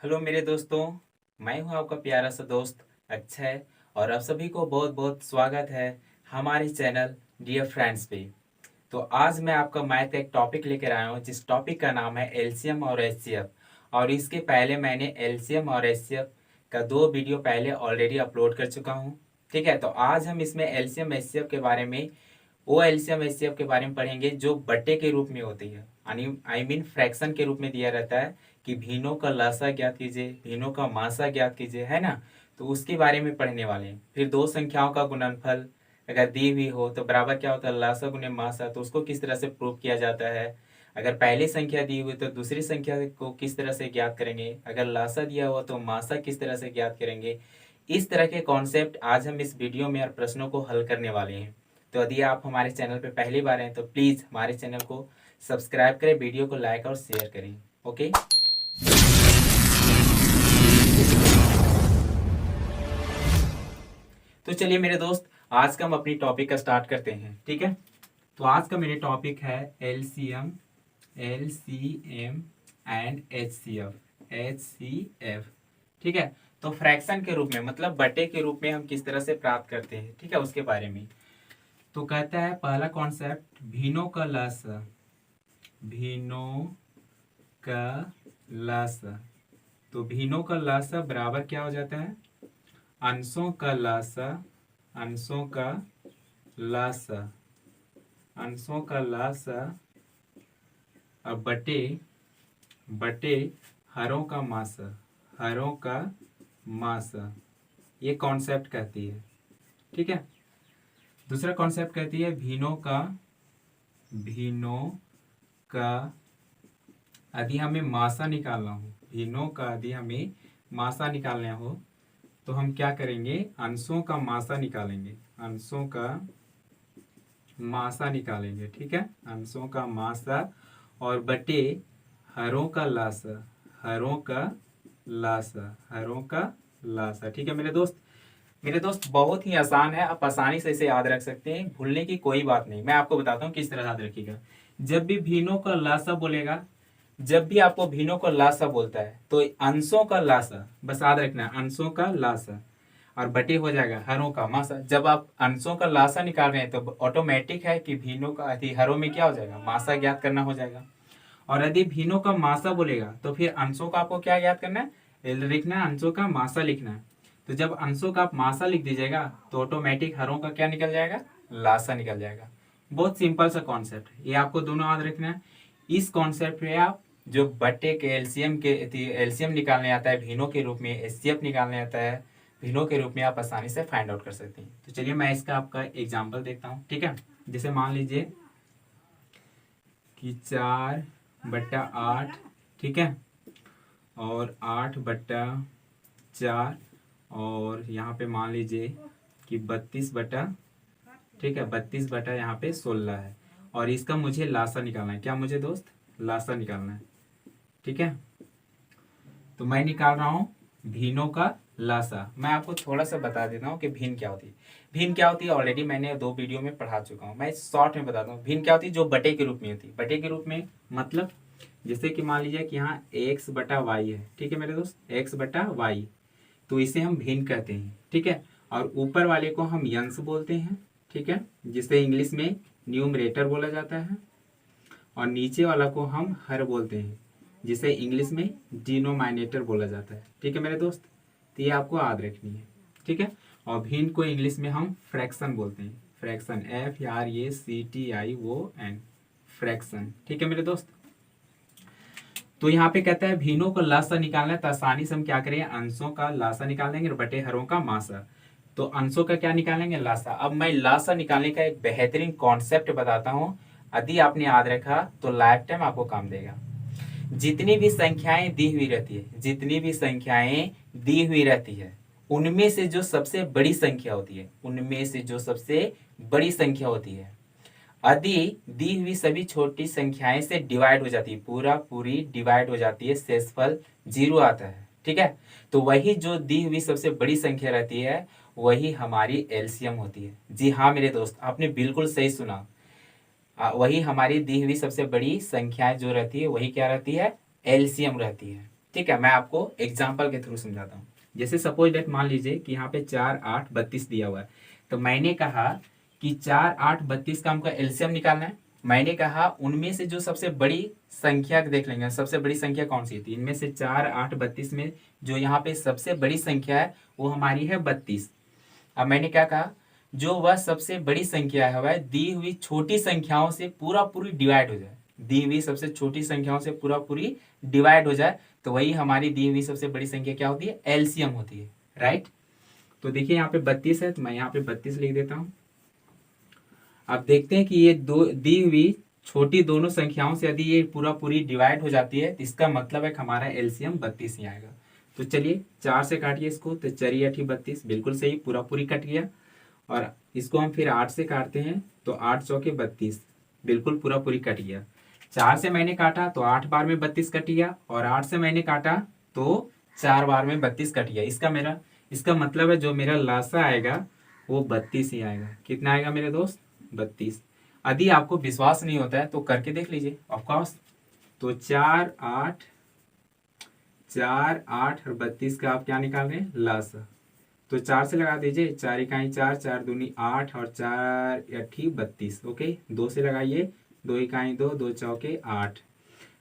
Hello मेरे दोस्तों। मैं हूं आपका प्यारा सा दोस्त अक्षय और आप सभी को बहुत बहुत स्वागत है हमारे चैनल डियर फ्रेंड्स पे। तो आज मैं आपका मैथ का एक टॉपिक लेकर आया हूं जिस टॉपिक का नाम है एलसीएम और एचसीएफ। और इसके पहले मैंने एलसीएम और एचसीएफ का 2 वीडियो पहले ऑलरेडी अपलोड कर चुका हूं। ठीक है, तो आज हम इसमें एलसीएम एचसीएफ के बारे में वो एलसीएम एचसीएफ के बारे में पढ़ेंगे जो बट्टे के रूप में होती है, आई मीन फ्रैक्शन के रूप में दिया रहता है कि भीनों का लासा ज्ञात कीजिए, भीनों का मासा ज्ञात कीजिए, है ना। तो उसके बारे में पढ़ने वाले हैं। फिर दो संख्याओं का गुणनफल अगर दी हुई हो तो बराबर क्या होता है, लासा गुने मासा, तो उसको किस तरह से प्रूव किया जाता है। अगर पहली संख्या दी हुई तो दूसरी संख्या को किस तरह से ज्ञात करेंगे, अगर लासा दिया हुआ तो मासा किस तरह से ज्ञात करेंगे। इस तरह के कॉन्सेप्ट आज हम इस वीडियो में और प्रश्नों को हल करने वाले हैं। तो यदि आप हमारे चैनल पर पहली बार हैं तो प्लीज़ हमारे चैनल को सब्सक्राइब करें, वीडियो को लाइक और शेयर करें। ओके, तो चलिए मेरे दोस्त, आज का हम अपनी टॉपिक का स्टार्ट करते हैं। ठीक है, तो आज का मेरे टॉपिक है एलसीएम, एलसीएम एंड एचसीएफ। ठीक है, तो फ्रैक्शन के रूप में मतलब बटे के रूप में हम किस तरह से प्राप्त करते हैं, ठीक है, उसके बारे में। तो कहता है पहला कॉन्सेप्ट, भीनों का लासा, भीनों का लासा। तो भीनों का लासा बराबर क्या हो जाता है, अंशों का लासा, अंशों का लासा, अंशों का लासा अब बटे बटे हरों का मासा, हरों का मासा। ये कॉन्सेप्ट कहती है। ठीक है, दूसरा कॉन्सेप्ट कहती है भीनों का यदि हमें मासा निकालना हो, भीनों का यदि हमें मासा निकालना हो तो हम क्या करेंगे, अंशों का मासा निकालेंगे, अंशों का मासा निकालेंगे। ठीक है, अंशों का मासा और बटे हरों का लासा, हरों का लासा, हरों का लासा। ठीक है मेरे दोस्त बहुत ही आसान है, आप आसानी से इसे याद रख सकते हैं, भूलने की कोई बात नहीं। मैं आपको बताता हूँ किस तरह याद रखिएगा। जब भी भीनों का लासा बोलेगा, जब भी आपको भीनों का लासा बोलता है तो अंशों का लासा बस याद रखना है, अंशों का लासा और बटे हो जाएगा हरों का मासा। जब आप अंशों का लासा निकाल रहे हैं तो ऑटोमेटिक है कि भीनों का हरों में क्या हो जाएगा, मासा ज्ञात करना हो जाएगा। और यदि भीनों का मासा बोलेगा तो फिर अंशों का आपको क्या ज्ञात करना है, लिखना है, अंशों का मासा लिखना है। तो जब अंशों का आप मासा लिख दीजिएगा तो ऑटोमेटिक हरों का क्या निकल जाएगा, लासा निकल जाएगा। बहुत सिंपल सा कॉन्सेप्ट है, ये आपको दोनों याद रखना है। इस कॉन्सेप्ट में आप जो बट्टे के एलसीएम निकालने आता है भीनों के रूप में, एचसीएफ निकालने आता है भीनों के रूप में, आप आसानी से फाइंड आउट कर सकते हैं। तो चलिए मैं इसका आपका एग्जाम्पल देखता हूँ। ठीक है, जैसे मान लीजिए कि 4/8, ठीक है, और 8/4, और यहाँ पे मान लीजिए कि 32 ठीक है, 32 यहाँ पे 16 है। और इसका मुझे लासा निकालना है। क्या मुझे दोस्त, लासा निकालना है। ठीक है, तो मैं निकाल रहा हूँ भीनों का लासा। मैं आपको थोड़ा सा बता देता हूँ कि भीन क्या होती है। भीन क्या होती है ऑलरेडी मैंने 2 वीडियो में पढ़ा चुका हूँ, मैं शॉर्ट में बताता हूँ। भीन क्या होती है, जो बटे के रूप में होती है। बटे के रूप में मतलब जैसे कि मान लीजिए कि यहाँ x/y है। ठीक है मेरे दोस्त, x/y, तो इसे हम भिन्न कहते हैं। ठीक है, और ऊपर वाले को हम यंश बोलते हैं। ठीक है, जिसे इंग्लिश में न्यूमरेटर बोला जाता है, और नीचे वाला को हम हर बोलते हैं, जिसे इंग्लिश में डिनोमिनेटर बोला जाता है। ठीक है मेरे दोस्त, तो ये आपको याद रखनी है। ठीक है, और भिन्न को इंग्लिश में हम फ्रैक्शन बोलते हैं, फ्रैक्शन, FRACTION, फ्रैक्शन। ठीक है मेरे दोस्त, तो यहाँ पे कहता है भीनों का लासा निकालना है, तो आसानी से हम क्या करेंगे, अंशों का लासा निकाल देंगे और बटे हरों का मासा। तो अंशों का क्या निकालेंगे, लासा। अब मैं लासा निकालने का एक बेहतरीन कॉन्सेप्ट बताता हूँ, यदि आपने याद रखा तो लाइफ टाइम आपको काम देगा। जितनी भी संख्याएं दी हुई रहती है, जितनी भी संख्याएं दी हुई रहती है, उनमें से जो सबसे बड़ी संख्या होती है, उनमें से जो सबसे बड़ी संख्या होती है, यदि दी हुई सभी छोटी संख्याएं से डिवाइड हो जाती है, पूरा पूरी डिवाइड हो जाती है, शेषफल 0 आता है। ठीक है, तो वही जो दी हुई सबसे बड़ी संख्या रहती है वही हमारी एलसीएम होती है। जी हाँ मेरे दोस्त, आपने बिल्कुल सही सुना। वही हमारी दी हुई सबसे बड़ी संख्या जो रहती है वही क्या रहती है, एलसीएम रहती है। ठीक है, मैं आपको एग्जाम्पल के थ्रू समझाता हूँ। जैसे सपोज डेट मान लीजिए कि यहाँ पे 4 8 32 दिया हुआ है, तो मैंने कहा कि 4 8 32 का हमको एलसीएम निकालना है। मैंने कहा उनमें से जो सबसे बड़ी संख्या देख लेंगे, सबसे बड़ी संख्या कौन सी थी इनमें से 4 8 32 में, जो यहाँ पे सबसे बड़ी संख्या है वो हमारी है 32। अब मैंने क्या कहा, जो वह सबसे बड़ी संख्या है वह दी हुई छोटी संख्याओं से पूरा पूरी डिवाइड हो जाए, दी हुई सबसे छोटी संख्याओं से पूरा पूरी डिवाइड हो जाए, तो वही हमारी दी हुई सबसे बड़ी संख्या क्या होती है, एलसीएम होती है, राइट। तो देखिए यहाँ पे 32 है, तो मैं यहाँ पे 32 लिख देता हूँ। अब देखते हैं कि ये दो दी हुई छोटी दोनों संख्याओं से यदि ये पूरा पूरी डिवाइड हो जाती है, तो इसका मतलब है कि हमारा एलसीएम 32 ही आएगा। तो चलिए 4 से काटिए इसको, तो 4 8 32, बिल्कुल सही, पूरा पूरी कट गया। और इसको हम फिर 8 से काटते हैं, तो 8 चौके 32, बिल्कुल पूरा पूरी कट गया। 4 से मैंने काटा तो 8 बार में 32 कट गया, और 8 से मैंने काटा तो 4 बार में 32 कट गया। इसका मतलब है जो मेरा लासा आएगा वो 32 ही आएगा। कितना आएगा मेरे दोस्त, 32। यदि आपको विश्वास नहीं होता है तो करके देख लीजिए ऑफकोर्स। तो 4 8 और 32 का आप क्या निकाल रहे हैं, लासा। तो 4 से लगा दीजिए, 4 इकाई 4, 4 दूनी 8 और 4 अठी 32। ओके, 2 से लगाइए, 2 इकाई 2, 2 चौके 8,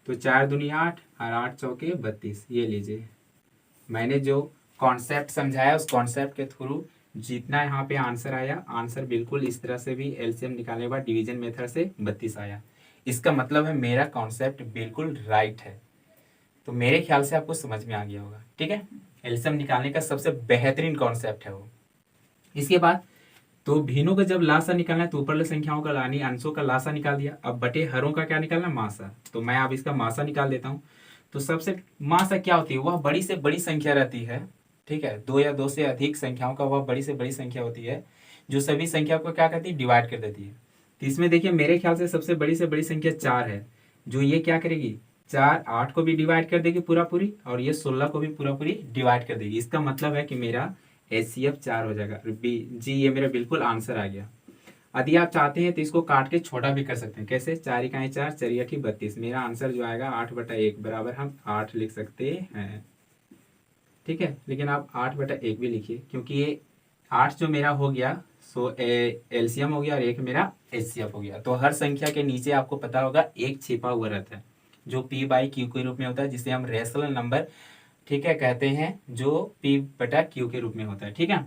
तो 4 दूनी 8 और 8 चौके 32। ये लीजिए, मैंने जो कॉन्सेप्ट समझाया उस कॉन्सेप्ट के थ्रू जितना यहाँ पे आंसर आया, आंसर बिल्कुल इस तरह से भी एलसीएम निकालने के बाद डिवीजन मेथड से 32 आया। इसका मतलब है मेरा कॉन्सेप्ट बिल्कुल राइट है। तो मेरे ख्याल से आपको समझ में आ गया होगा, ठीक है। एलसीएम निकालने का सबसे बेहतरीन कॉन्सेप्ट है वो। इसके बाद तो भिन्नों का जब लासा निकालना है तो ऊपर संख्याओं का यानी अंशों का लासा निकाल दिया। अब बटे हरों का क्या निकालना, मासा। तो मैं अब इसका मासा निकाल देता हूँ। तो सबसे मासा क्या होती है, वह बड़ी से बड़ी संख्या रहती है, ठीक है। 2 या 2 से अधिक संख्याओं का वह बड़ी से बड़ी संख्या होती है जो सभी संख्या को क्या करती है, डिवाइड कर देती है। तो इसमें देखिए मेरे ख्याल से सबसे बड़ी से बड़ी संख्या 4 है, जो ये क्या करेगी, 4 8 को भी डिवाइड कर देगी पूरा पूरी, और ये 16 को भी पूरा पूरी डिवाइड कर देगी। इसका मतलब है कि मेरा HCF 4 हो जाएगा। जी ये मेरा बिल्कुल आंसर आ गया। यदि आप चाहते हैं तो इसको काट के छोटा भी कर सकते हैं। कैसे, 4 इकाई 4, 4 8 32। मेरा आंसर जो आएगा 8/1 बराबर हम 8 लिख सकते हैं, ठीक है। लेकिन आप 8/1 भी लिखिए, क्योंकि ये 8 जो मेरा हो गया सो एलसीएम हो गया और 1 मेरा HCF हो गया। तो हर संख्या के नीचे आपको पता होगा एक छिपा हुआ रहता है जो P/Q के रूप में होता है, जिसे हम रेशनल नंबर, ठीक है, कहते हैं, जो P/Q के रूप में होता है, ठीक है।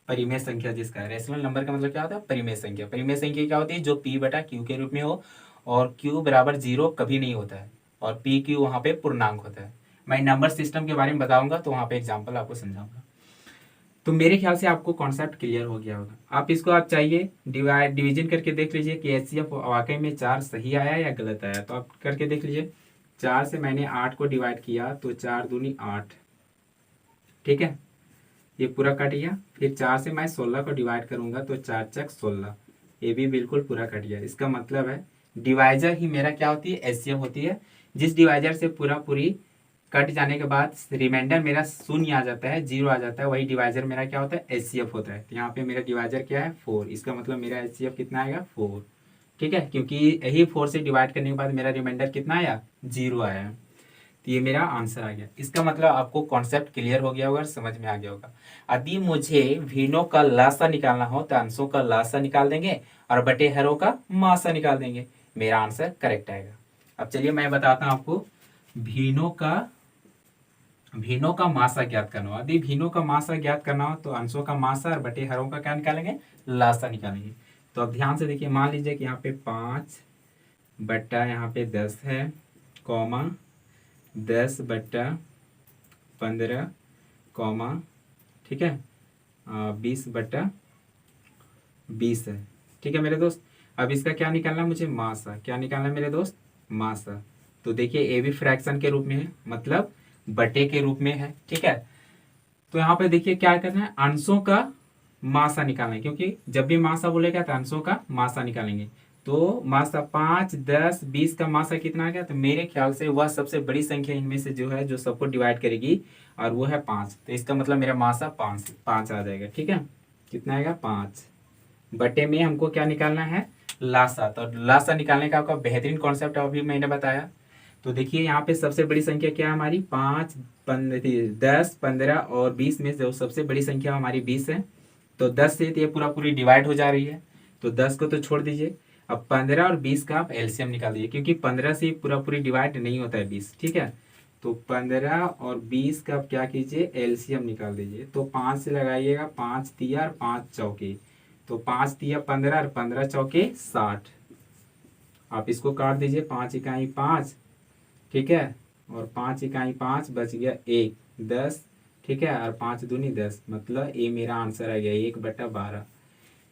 परिमेय संख्या जिसका है, रेशनल नंबर का मतलब क्या होता है, परिमेय संख्या। परिमेय संख्या क्या होती है, जो P/Q के रूप में हो और Q बराबर 0 कभी नहीं होता है, और PQ वहाँ पे पूर्णांक होता है। मैं नंबर सिस्टम के बारे में बताऊंगा तो वहाँ पे एग्जाम्पल आपको समझाऊंगा। तो मेरे ख्याल से आपको कॉन्सेप्ट क्लियर हो गया होगा। आप इसको आप चाहिए डिवीजन करके देख लीजिए कि HCF वाकई में 4 सही आया या गलत आया। तो आप करके देख लीजिए, 4 से मैंने 8 को डिवाइड किया तो 4 दूनी 8, ठीक है, ये पूरा कट गया। फिर 4 से मैं 16 को डिवाइड करूंगा तो 4 चक 16, ये भी बिल्कुल पूरा कट गया। इसका मतलब है डिवाइजर ही मेरा क्या होती है, HCF होती है। जिस डिवाइजर से पूरा पूरी कट जाने के बाद रिमाइंडर मेरा शून्य आ जाता है, 0 आ जाता है, वही डिवाइजर मेरा क्या होता है, HCF होता है। तो यहाँ पे मेरा डिवाइजर क्या है, 4। इसका मतलब मेरा HCF कितना आएगा, 4, ठीक है, क्योंकि यही 4 से डिवाइड करने के बाद मेरा रिमाइंडर कितना आया, 0 आया। तो ये मेरा आंसर आ गया। इसका मतलब आपको कॉन्सेप्ट क्लियर हो गया होगा, समझ में आ गया होगा। यदि मुझे भिन्नों का लासा निकालना हो तो अंशों का लासा निकाल देंगे और बटे हरों का मासा निकाल देंगे, मेरा आंसर करेक्ट आएगा। अब चलिए मैं बताता हूँ आपको भिन्नों का मासा ज्ञात करना हो। यदि भिन्नों का मासा ज्ञात करना हो तो अंशों का मासा और बटे हरों का क्या निकालेंगे, लासा निकालेंगे। तो अब ध्यान से देखिए, मान लीजिए कि यहाँ पे 5 बट्टा यहाँ पे 10 है, कॉमा 10/15 कॉमा, ठीक है, 20/20 है, ठीक है मेरे दोस्त। अब इसका क्या निकालना है मुझे, मासा। क्या निकालना है मेरे दोस्त, मासा। तो देखिए ए भी फ्रैक्शन के रूप में है, मतलब बटे के रूप में है, ठीक है। तो यहाँ पे देखिए क्या करना है, अंशों का मासा निकालना है, क्योंकि जब भी मासा बोलेगा तो अंशों का मासा निकालेंगे। तो मासा 5 10 20 का मासा कितना आ गया, तो मेरे ख्याल से वह सबसे बड़ी संख्या इनमें से जो है जो सबको डिवाइड करेगी, और वो है 5। तो इसका मतलब मेरा मासा 5 आ जाएगा, ठीक है। कितना आएगा, 5 बटे में हमको क्या निकालना है, लासा। तो लासा निकालने का आपका बेहतरीन कॉन्सेप्ट अभी मैंने बताया। तो देखिए यहाँ पे सबसे बड़ी संख्या क्या है हमारी, 5, 10, 15 और 20 में जो सबसे बड़ी संख्या हमारी 20 है। तो 10 से तो ये पूरा पूरी डिवाइड हो जा रही है, तो 10 को तो छोड़ दीजिए। अब 15 और 20 का आप एलसीएम निकाल दीजिए, क्योंकि 15 से पूरा पूरी डिवाइड नहीं होता है 20, ठीक है। तो 15 और 20 का आप क्या कीजिए, एलसीएम निकाल दीजिए। तो 5 से लगाइएगा, 5 तिया और 5 चौके, तो 5 तिया 15 और 15 चौके 60। आप इसको काट दीजिए, 5 इकाई 5, ठीक है, और 5 इकाई 5 बच गया 1, 10, ठीक है, और 5 दूनी 10, मतलब ये मेरा आंसर आ गया 1/12।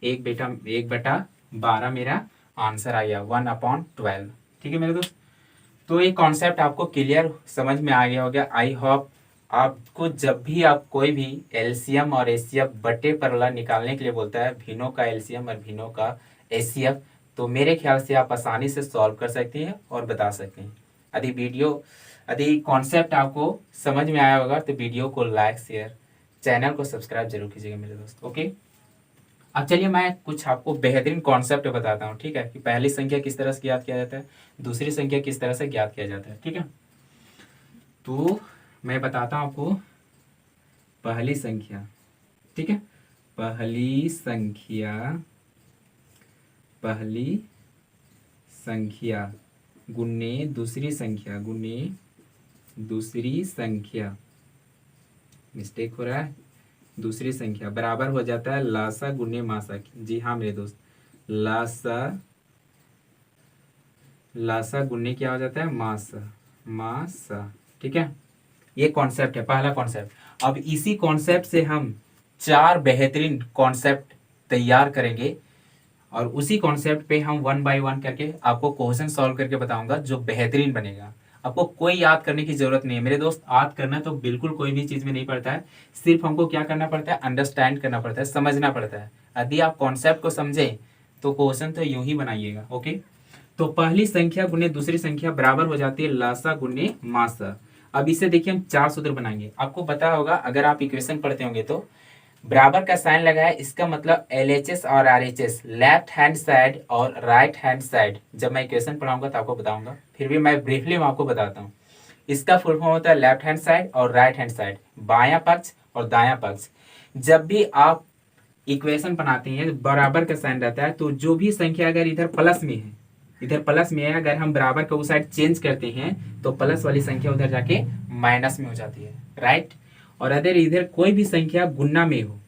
1/12 मेरा आंसर आ गया, 1/12। ठीक है मेरे दोस्त, तो ये कॉन्सेप्ट आपको क्लियर समझ में आ गया होगा। आई होप आपको जब भी आप कोई भी एलसीएम और एचसीएफ बटे परला निकालने के लिए बोलता है, भिन्नों का एलसीएम और भिन्नों का एचसीएफ, तो मेरे ख्याल से आप आसानी से सॉल्व कर सकते हैं और बता सकते हैं। यदि कॉन्सेप्ट आपको समझ में आया होगा तो वीडियो को लाइक शेयर, चैनल को सब्सक्राइब जरूर कीजिएगा मेरे दोस्त। ओके, अब चलिए मैं कुछ आपको बेहतरीन कॉन्सेप्ट बताता हूँ, ठीक है, कि पहली संख्या किस तरह से ज्ञात किया जाता है, दूसरी संख्या किस तरह से ज्ञात किया जाता है। ठीक है, तो मैं बताता हूँ आपको पहली संख्या। ठीक है, पहली संख्या गुने दूसरी संख्या, मिस्टेक हो रहा है, दूसरी संख्या बराबर हो जाता है लासा गुने मासा। जी हाँ मेरे दोस्त, लासा गुने क्या हो जाता है, मासा। ठीक है, ये कॉन्सेप्ट है, पहला कॉन्सेप्ट। अब इसी कॉन्सेप्ट से हम 4 बेहतरीन कॉन्सेप्ट तैयार करेंगे और उसी कॉन्सेप्ट पे हम 1 बाय 1 करके आपको क्वेश्चन सॉल्व करके बताऊंगा, जो बेहतरीन बनेगा। आपको कोई याद करने की जरूरत नहीं है मेरे दोस्त, याद करना तो बिल्कुल कोई भी चीज में नहीं पड़ता है, सिर्फ हमको क्या करना पड़ता है, अंडरस्टैंड करना पड़ता है, समझना पड़ता है। यदि आप कॉन्सेप्ट को समझे तो क्वेश्चन तो यूं ही बनाइएगा। ओके, तो पहली संख्या गुने दूसरी संख्या बराबर हो जाती है लासा गुने मासा। अब इसे देखिए हम 4 सूत्र बनाएंगे। आपको पता होगा, अगर आप इक्वेशन पढ़ते होंगे तो बराबर का साइन लगा है, इसका मतलब LHS और RHS, लेफ्ट हैंड साइड और राइट हैंड साइड। जब मैं इक्वेशन पढ़ाऊंगा तो आपको बताऊंगा, फिर भी मैं ब्रीफली आपको बताता हूँ। इसका फुल फॉर्म होता है लेफ्ट हैंड साइड और राइट हैंड साइड, बायां पक्ष और दायां पक्ष। जब भी आप इक्वेशन बनाते हैं बराबर का साइन रहता है, तो जो भी संख्या अगर इधर प्लस में है, अगर हम बराबर का उस साइड चेंज करते हैं तो प्लस वाली संख्या उधर जाके माइनस में हो जाती है, राइट। और अगर इधर कोई भी संख्या गुना में हो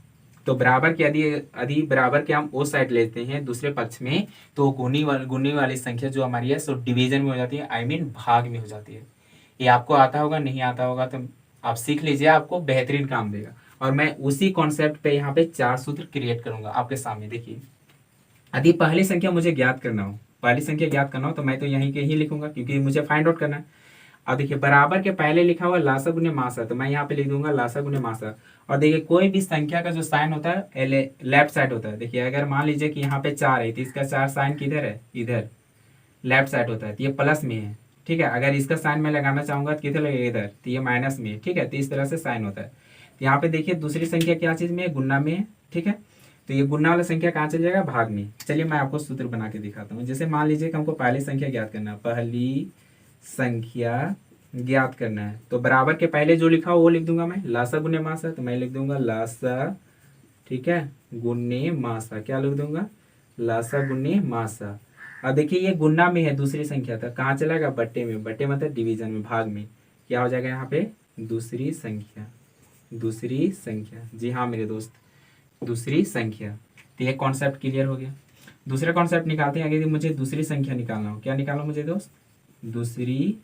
तो बराबर के यदि बराबर के हम उस साइड लेते हैं दूसरे पक्ष में, तो गुनी वाली संख्या जो हमारी है सो डिवीजन में हो जाती है, आई मीन भाग में हो जाती है। ये आपको आता होगा, नहीं आता होगा तो आप सीख लीजिए, आपको बेहतरीन काम देगा। और मैं उसी कॉन्सेप्ट पे यहाँ पे 4 सूत्र क्रिएट करूंगा आपके सामने। देखिए, यदि पहली संख्या मुझे ज्ञात करना हो तो मैं तो यहीं के ही लिखूंगा, क्योंकि मुझे फाइंड आउट करना है। अब देखिए, बराबर के पहले लिखा हुआ लासा गुने मासा, तो मैं यहाँ पे लिख दूंगा लासा गुने मासा। और देखिए, कोई भी संख्या का जो साइन होता है लेफ्ट साइड होता है। देखिए, अगर मान लीजिए कि यहाँ पे 4 है तो इसका 4 साइन किधर है, इधर लेफ्ट साइड होता है, तो ये प्लस में है। ठीक है, अगर इसका साइन मैं लगाना चाहूंगा तो किधर लगेगा, इधर, तो ये माइनस में है। ठीक है, तो इस तरह से साइन होता है। तो यहाँ पे देखिए, दूसरी संख्या क्या चीज में है, गुना में है। ठीक है, तो ये गुना वाला संख्या कहाँ चल जाएगा, भाग में। चलिए मैं आपको सूत्र बना के दिखाता हूँ। जैसे मान लीजिए कि हमको पहली संख्या ज्ञात करना है, पहली संख्या ज्ञात करना है, तो बराबर के पहले जो लिखा हो वो लिख दूंगा मैं, लासा गुने मासा, तो मैं लिख दूंगा लासा, ठीक है, गुने मासा। क्या लिख दूंगा, लासा गुने मासा। अब देखिए, ये गुना में है दूसरी संख्या, था कहाँ चलाएगा, बट्टे में। बट्टे मतलब डिवीजन में, भाग में। क्या हो जाएगा यहाँ पे, दूसरी संख्या। जी हाँ मेरे दोस्त, दूसरी संख्या। तो ये कॉन्सेप्ट क्लियर हो गया। दूसरा कॉन्सेप्ट निकालते हैं। अगर मुझे दूसरी संख्या निकालना हो, क्या निकालना मुझे दोस्त, दूसरी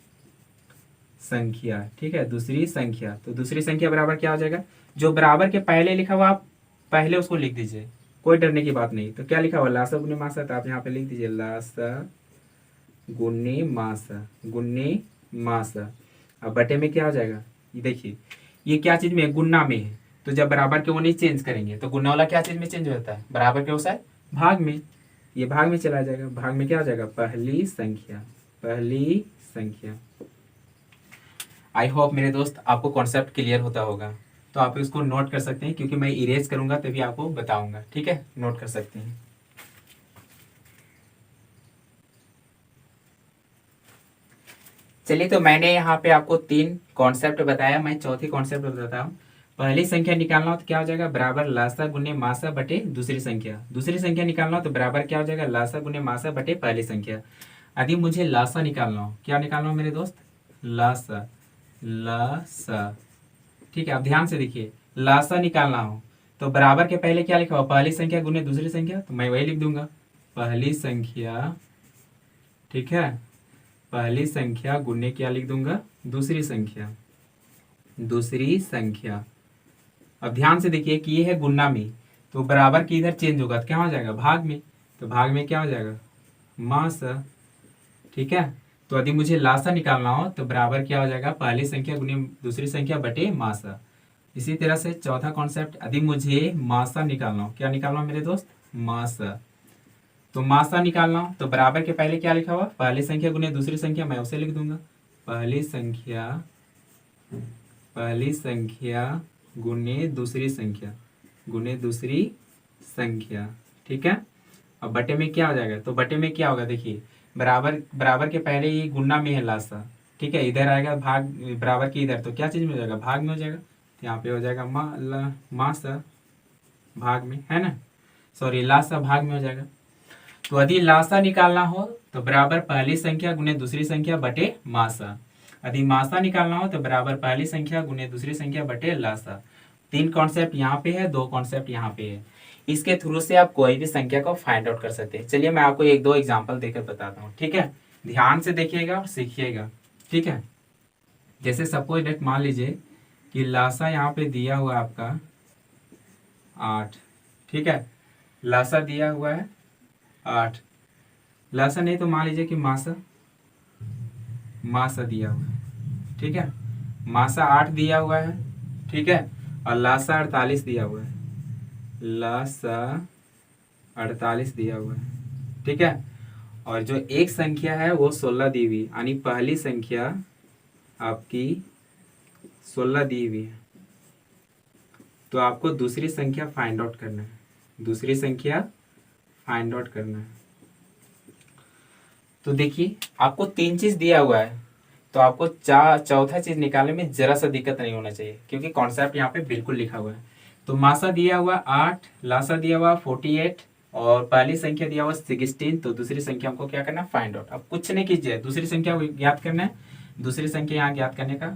संख्या। ठीक है, दूसरी संख्या। तो दूसरी संख्या बराबर क्या हो जाएगा, जो बराबर के पहले लिखा हुआ आप पहले उसको लिख दीजिए, कोई डरने की बात नहीं। तो क्या लिखा हुआ, लासा गुने मासा, तो आप यहाँ पे लिख दीजिए लासा गुने मासा। अब बटे में क्या हो जाएगा, ये देखिए, ये क्या चीज में है, गुना में है। तो जब बराबर के वो नहीं चेंज करेंगे तो गुना वाला क्या चीज में चेंज हो जाता है, बराबर के वो साइड भाग में। ये भाग में चला जाएगा, भाग में क्या हो जाएगा, पहली संख्या। आई होप मेरे दोस्त आपको कॉन्सेप्ट क्लियर होता होगा। तो आप इसको नोट कर सकते हैं, क्योंकि मैं इरेज करूंगा तभी आपको बताऊंगा। ठीक है, नोट कर सकते हैं। चलिए, तो मैंने यहाँ पे आपको 3 कॉन्सेप्ट बताया, मैं चौथी कॉन्सेप्ट बताता हूँ। पहली संख्या निकालना हो तो क्या हो जाएगा, बराबर लासा गुने मासा बटे दूसरी संख्या। दूसरी संख्या निकालना हो तो बराबर क्या हो जाएगा, लासा गुने मासा बटे पहली संख्या। यदि मुझे लासा निकालना हो, क्या निकालना हो मेरे दोस्त, लासा, लासा। ठीक है, अब ध्यान से देखिए, लासा निकालना हो तो बराबर के पहले क्या लिखा हुआ, पहली संख्या गुने दूसरी संख्या, तो मैं वही लिख दूंगा, पहली संख्या। ठीक है, पहली संख्या गुने क्या लिख दूंगा, दूसरी संख्या, दूसरी संख्या। अब ध्यान से देखिए कि ये है गुना में, तो बराबर की इधर चेंज होगा तो क्या हो जाएगा, भाग में, तो भाग में क्या हो जाएगा, मासा। ठीक है, तो यदि मुझे लासा निकालना हो तो बराबर क्या हो जाएगा, पहली संख्या गुने दूसरी संख्या बटे मासा। इसी तरह से चौथा कॉन्सेप्ट, यदि मुझे मासा निकालना हो, क्या निकालना हो मेरे दोस्त, मासा। तो मासा निकालना हो तो बराबर के पहले क्या लिखा हुआ, पहली संख्या गुने दूसरी संख्या, मैं उसे लिख दूंगा, पहली संख्या, पहली संख्या गुने दूसरी संख्या, गुने दूसरी संख्या। ठीक है, अब बटे में क्या हो जाएगा, तो बटे में क्या होगा, देखिए बराबर, बराबर के पहले ये गुना में है लासा। ठीक है, इधर आएगा भाग, बराबर की इधर, तो क्या चीज में हो जाएगा, भाग में हो जाएगा, तो यहाँ पे हो जाएगा मासा, भाग में है ना, सॉरी लासा भाग में हो जाएगा। तो यदि लासा निकालना हो तो बराबर पहली संख्या गुने दूसरी संख्या बटे मासा। यदि मासा निकालना हो तो बराबर पहली संख्या गुने दूसरी संख्या बटे लासा। 3 कॉन्सेप्ट यहाँ पे है, 2 कॉन्सेप्ट यहाँ पे है। इसके थ्रू से आप कोई भी संख्या को फाइंड आउट कर सकते हैं। चलिए, मैं आपको 1-2 एग्जाम्पल देकर बताता हूँ। ठीक है, ध्यान से देखिएगा और सीखिएगा। ठीक है, जैसे सपोज डेट मान लीजिए कि लासा यहाँ पे दिया हुआ आपका 8। ठीक है, लासा दिया हुआ है 8, लासा नहीं तो मान लीजिए कि मासा, मासा दिया हुआ है। ठीक है, मासा 8 दिया हुआ है। ठीक है, और लासा 48 दिया हुआ है, लासा 48 दिया हुआ है। ठीक है, और जो एक संख्या है वो 16 दी हुई, यानी पहली संख्या आपकी 16 दी हुई है। तो आपको दूसरी संख्या फाइंड आउट करना है, दूसरी संख्या फाइंड आउट करना है। तो देखिए, आपको 3 चीज दिया हुआ है, तो आपको चौथा चीज निकालने में जरा सा दिक्कत नहीं होना चाहिए, क्योंकि कॉन्सेप्ट यहाँ पे बिल्कुल लिखा हुआ है। तो मासा दिया हुआ 8, लासा दिया हुआ 48, और पहली संख्या दिया हुआ 16, तो दूसरी संख्या हमको क्या करना है, फाइंड आउट। अब कुछ नहीं कीजिए, दूसरी संख्या ज्ञात करना है। दूसरी संख्या यहाँ ज्ञात करने का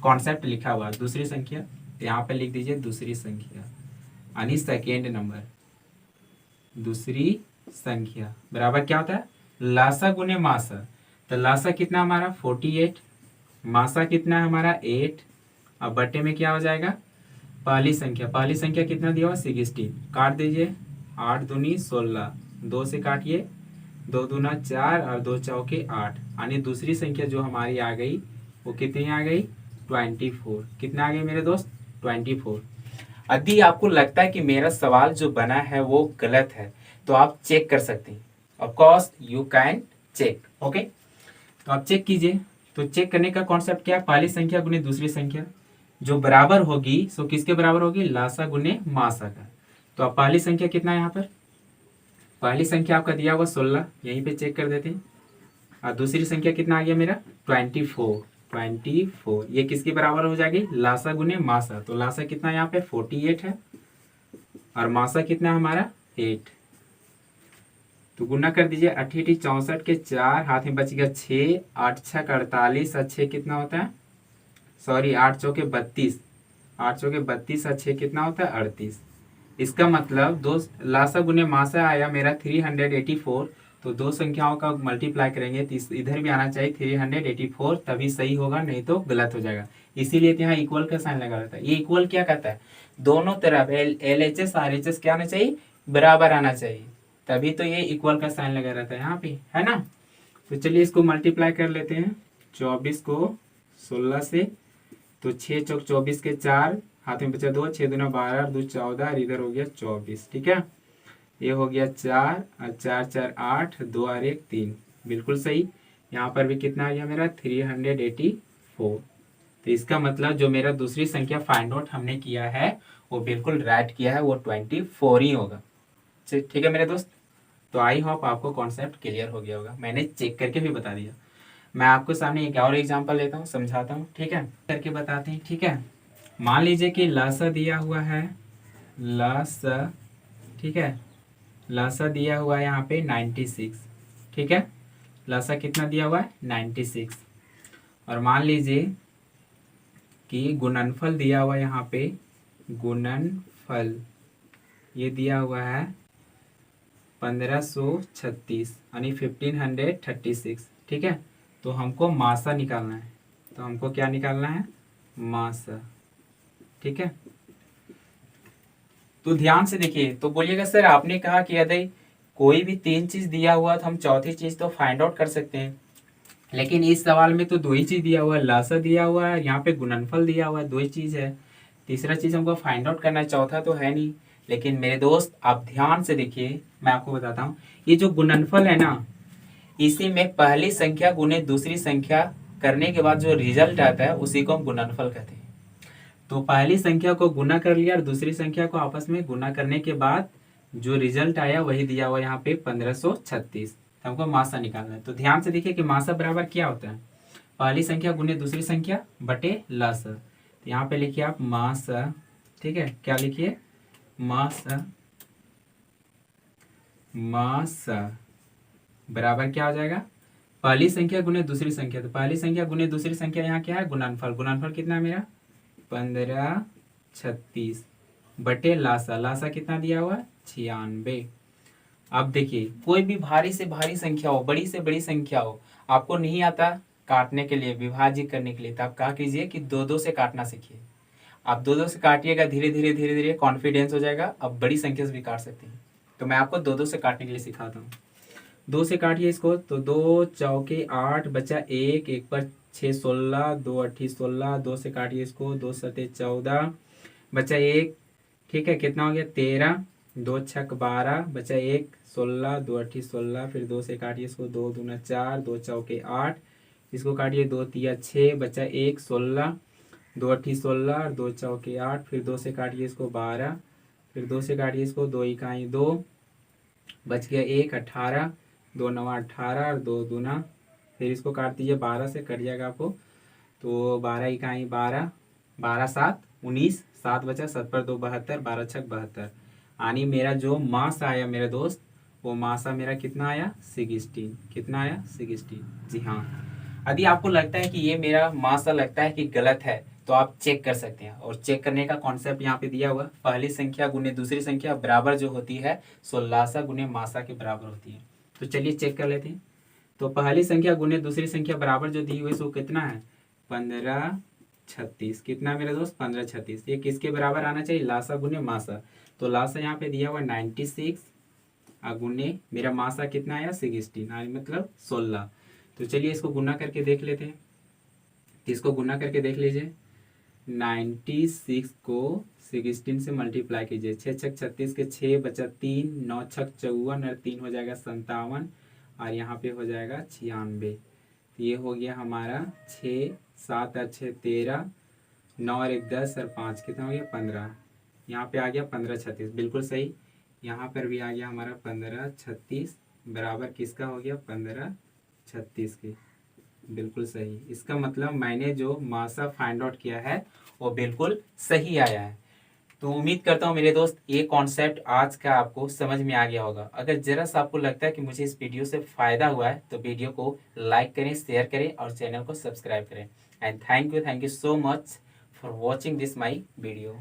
कॉन्सेप्ट लिखा हुआ है, दूसरी संख्या, तो यहाँ पे लिख दीजिए दूसरी संख्या, यानी सेकेंड नंबर, दूसरी संख्या बराबर क्या होता है, लासा गुने मासा। तो लासा कितना हमारा 48, मासा कितना है हमारा 8। अब बट्टे में क्या हो जाएगा, पहली संख्या, पहली संख्या कितना दिया हुआ 16, काट दीजिए, 8 दूनी 16, 2 से काटिए, 2 दूना 4 और 2 चौके 8, यानी दूसरी संख्या जो हमारी आ गई वो कितनी आ गई, 24। कितना आ गई मेरे दोस्त, 24। यदि आपको लगता है कि मेरा सवाल जो बना है वो गलत है तो आप चेक कर सकते हैं, of course you can check. Okay, तो आप चेक कीजिए। तो चेक करने का कॉन्सेप्ट क्या है, पहली संख्या गुने दूसरी संख्या जो बराबर होगी, सो किसके बराबर होगी, लासा गुने मासा का। तो अब पहली संख्या कितना है यहाँ पर, पहली संख्या आपका दिया हुआ 16, यहीं पे चेक कर देते हैं। और दूसरी संख्या कितना आ गया मेरा 24, 24 ये किसके बराबर हो जाएगी, लासा गुने मासा। तो लासा कितना यहाँ पे 48 है, और मासा कितना हमारा 8। तो गुना कर दीजिए, 88 64 के 4, हाथ में बच गया 6, 8 6 48, और 6 कितना होता है, सॉरी 8 चौके 32, 8 चौके 32 और 6 कितना होता है 38। इसका मतलब दो लासा गुने मासा आया मेरा 384, तो दो संख्याओं का मल्टीप्लाई करेंगे तो इधर भी आना चाहिए 384, तभी सही होगा, नहीं तो गलत हो जाएगा। इसीलिए यहाँ इक्वल का साइन लगा रहता है। ये इक्वल क्या कहता है, दोनों तरफ LHS RHS क्या आना चाहिए, बराबर आना चाहिए, तभी तो ये इक्वल का साइन लगा रहता है यहाँ पे, है ना। तो चलिए इसको मल्टीप्लाई कर लेते हैं, 24 को 16 से, तो 6 चौक 24 के 4, हाथ में बचा 2, 6 दूना 12 और 2 14, इधर हो गया 24। ठीक है, ये हो गया 4 और 4 4 8, 2 और 1 3, बिल्कुल सही। यहाँ पर भी कितना आ गया मेरा 384। तो इसका मतलब जो मेरा दूसरी संख्या फाइंड आउट हमने किया है वो बिल्कुल राइट किया है, वो 24 ही होगा। ठीक है मेरे दोस्त, तो आई होप आपको कॉन्सेप्ट क्लियर हो गया होगा, मैंने चेक करके भी बता दिया। मैं आपको सामने एक और एग्जांपल लेता हूँ, समझाता हूँ, ठीक है, करके बताते हैं, ठीक है। मान लीजिए कि लसा दिया हुआ है, लसा, ठीक है, लसा दिया हुआ है यहाँ पे 96, ठीक है, लसा कितना दिया हुआ है 96। और मान लीजिए कि गुणनफल दिया हुआ है यहाँ पे, गुणनफल ये दिया हुआ है 1536 यानी 1536, ठीक है। तो हमको मासा निकालना है, तो हमको क्या निकालना है, मासा, ठीक है। तो ध्यान से देखिए, तो बोलिएगा सर आपने कहा कि यदि कोई भी तीन चीज दिया हुआ तो हम चौथी चीज तो फाइंड आउट कर सकते हैं, लेकिन इस सवाल में तो दो ही चीज दिया हुआ है, लासा दिया हुआ है, यहाँ पे गुणनफल दिया हुआ है, दो ही चीज है। तीसरा चीज हमको फाइंड आउट करना है, चौथा तो है नहीं। लेकिन मेरे दोस्त आप ध्यान से देखिए, मैं आपको बताता हूँ, ये जो गुणनफल है ना, इसी में पहली संख्या गुने दूसरी संख्या करने के बाद जो रिजल्ट आता है उसी को हम गुणनफल कहते हैं। तो पहली संख्या को गुना कर लिया और दूसरी संख्या को आपस में गुना करने के बाद जो रिजल्ट आया वही दिया हुआ यहाँ पे 1536। तो हमको मासा निकालना है। तो ध्यान से देखिए कि मासा बराबर क्या होता है, पहली संख्या गुने दूसरी संख्या बटे लस। तो यहाँ पे लिखिए आप मासा, ठीक है, क्या लिखिए, मासा, मासा बराबर क्या हो जाएगा, पहली संख्या गुने दूसरी संख्या, तो पहली संख्या गुने दूसरी संख्या यहाँ क्या है, गुणनफल, गुणनफल कितना है मेरा 1536 बटे लासा, लासा कितना दिया हुआ 96। अब देखिए कोई भी भारी से भारी संख्या हो, बड़ी से बड़ी संख्या हो, आपको नहीं आता काटने के लिए, विभाजित करने के लिए, तो आप क्या कीजिए कि दो दो से काटना सीखिए। आप दो दो से काटिएगा, धीरे धीरे धीरे धीरे कॉन्फिडेंस हो जाएगा, अब बड़ी संख्या से भी काट सकते हैं। तो मैं आपको दो दो से काटने के लिए सिखाता हूँ। दो से काटिए इसको, तो 2 चौके 8 बचा एक, एक पर 6 16, 2 8 16, 2 से काटिए इसको, 2 7 14 बचा एक, ठीक है, कितना हो गया 13, 2 6 12 बचा एक 16, 2 8 16, फिर 2 से काटिए इसको, 2 दूना 4, 2 चौके 8, इसको काटिए 2 3 6 बचा एक 16, 2 8 16, 2 चौके 8, फिर 2 से काटिए इसको 12, फिर 2 से काटिए इसको, 2 इकाई 2 बच गया एक 18, 2 9 18 और 2 दूना, फिर इसको काट दीजिए 12 से, कट जाएगा आपको, तो 12 इकाई 12, 12 7 19, 7 बचा, 7 पर 2 72, 12 6 72, यानी मेरा जो मास आया मेरे दोस्त, वो मासा मेरा कितना आया 16, कितना आया 16। जी हाँ, यदि आपको लगता है कि ये मेरा मासा लगता है कि गलत है, तो आप चेक कर सकते हैं। और चेक करने का कॉन्सेप्ट यहाँ पे दिया हुआ, पहली संख्या गुने दूसरी संख्या बराबर जो होती है सो लासा गुने मासा के बराबर होती है। तो चलिए चेक कर लेते हैं। तो पहली संख्या गुने दूसरी संख्या बराबर जो दी हुई सो कितना है 1536, कितना मेरे दोस्त 1536, ये किसके बराबर आना चाहिए, लासा गुने मासा। तो लासा यहाँ पे दिया हुआ 96 गुने मेरा मासा कितना आया 16, मतलब 16। तो चलिए इसको गुना करके देख लेते हैं। इसको गुना करके देख लीजिए, 96 को 16 से मल्टीप्लाई कीजिए, 6 6 36 के 6 बचा 3, 9 6 54 और 3 हो जाएगा 57, और यहाँ पे हो जाएगा 96। तो ये हो गया हमारा 6 7 और 6 13, 9 और 1 10 और 5 कितना हो गया 15, यहाँ पे आ गया 1536, बिल्कुल सही। यहाँ पर भी आ गया हमारा 1536, बराबर किसका हो गया 1536 के, बिल्कुल सही। इसका मतलब मैंने जो मासा फाइंड आउट किया है वो बिल्कुल सही आया है। तो उम्मीद करता हूँ मेरे दोस्त ये कॉन्सेप्ट आज का आपको समझ में आ गया होगा। अगर जरा सा आपको लगता है कि मुझे इस वीडियो से फायदा हुआ है तो वीडियो को लाइक करें, शेयर करें और चैनल को सब्सक्राइब करें। And thank you so much for watching this my video.